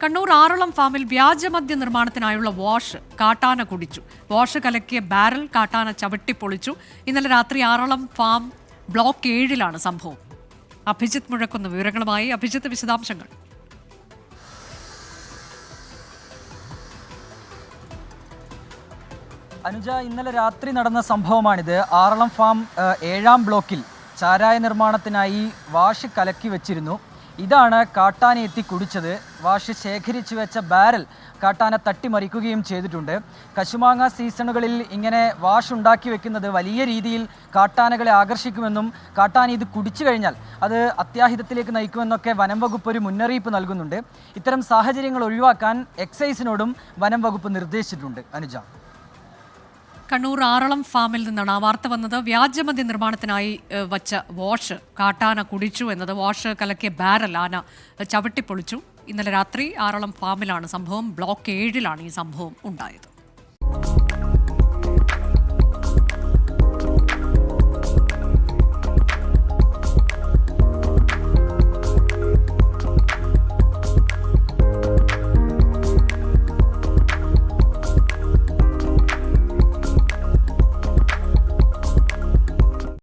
കണ്ണൂർ ആറളം ഫാമിൽ വ്യാജമദ്യ നിർമ്മാണത്തിനായുള്ള വാഷ് കാട്ടാന കുടിച്ചു. വാഷ് കലക്കിയ ബാരൽ കാട്ടാന ചവിട്ടിപ്പൊളിച്ചു. ഇന്നലെ രാത്രി ആറളം ഫാം ബ്ലോക്ക് 7-ലാണ് സംഭവം. അഭിജിത്ത് മുഴക്കുന്ന വിവരങ്ങളുമായി. അഭിജിത്ത്, വിശദാംശങ്ങൾ. അനുജ, ഇന്നലെ രാത്രി നടന്ന സംഭവമാണിത്. ആറളം ഫാം 7-ാം ബ്ലോക്കിൽ ചാരായ നിർമ്മാണത്തിനായി വാഷ് കലക്കി വെച്ചിരുന്നു. ഇതാണ് കാട്ടാന എത്തി കുടിച്ചത്. വാഷ് ശേഖരിച്ചു വെച്ച ബാരൽ കാട്ടാന തട്ടിമറിക്കുകയും ചെയ്തിട്ടുണ്ട്. കശുമാങ്ങ സീസണുകളിൽ ഇങ്ങനെ വാഷ് ഉണ്ടാക്കി വെക്കുന്നത് വലിയ രീതിയിൽ കാട്ടാനകളെ ആകർഷിക്കുമെന്നും കാട്ടാന ഇത് കുടിച്ചു കഴിഞ്ഞാൽ അത് അത്യാഹിതത്തിലേക്ക് നയിക്കുമെന്നൊക്കെ വനം വകുപ്പ് ഒരു മുന്നറിയിപ്പ് നൽകുന്നുണ്ട്. ഇത്തരം സാഹചര്യങ്ങൾ ഒഴിവാക്കാൻ എക്സൈസിനോടും വനം വകുപ്പ് നിർദ്ദേശിച്ചിട്ടുണ്ട്. അനുജ, കണ്ണൂർ ആറളം ഫാമിൽ നിന്നാണ് ആ വാർത്ത വന്നത്. വ്യാജമദ്യ നിർമ്മാണത്തിനായി വച്ച വാഷ് കാട്ടാന കുടിച്ചു എന്നത്. വാഷ് കലക്കിയ ബാരൽ ആന ചവിട്ടിപ്പൊളിച്ചു. ഇന്നലെ രാത്രി ആറളം ഫാമിലാണ് സംഭവം. ബ്ലോക്ക് 7-ലാണ് ഈ സംഭവം ഉണ്ടായത്.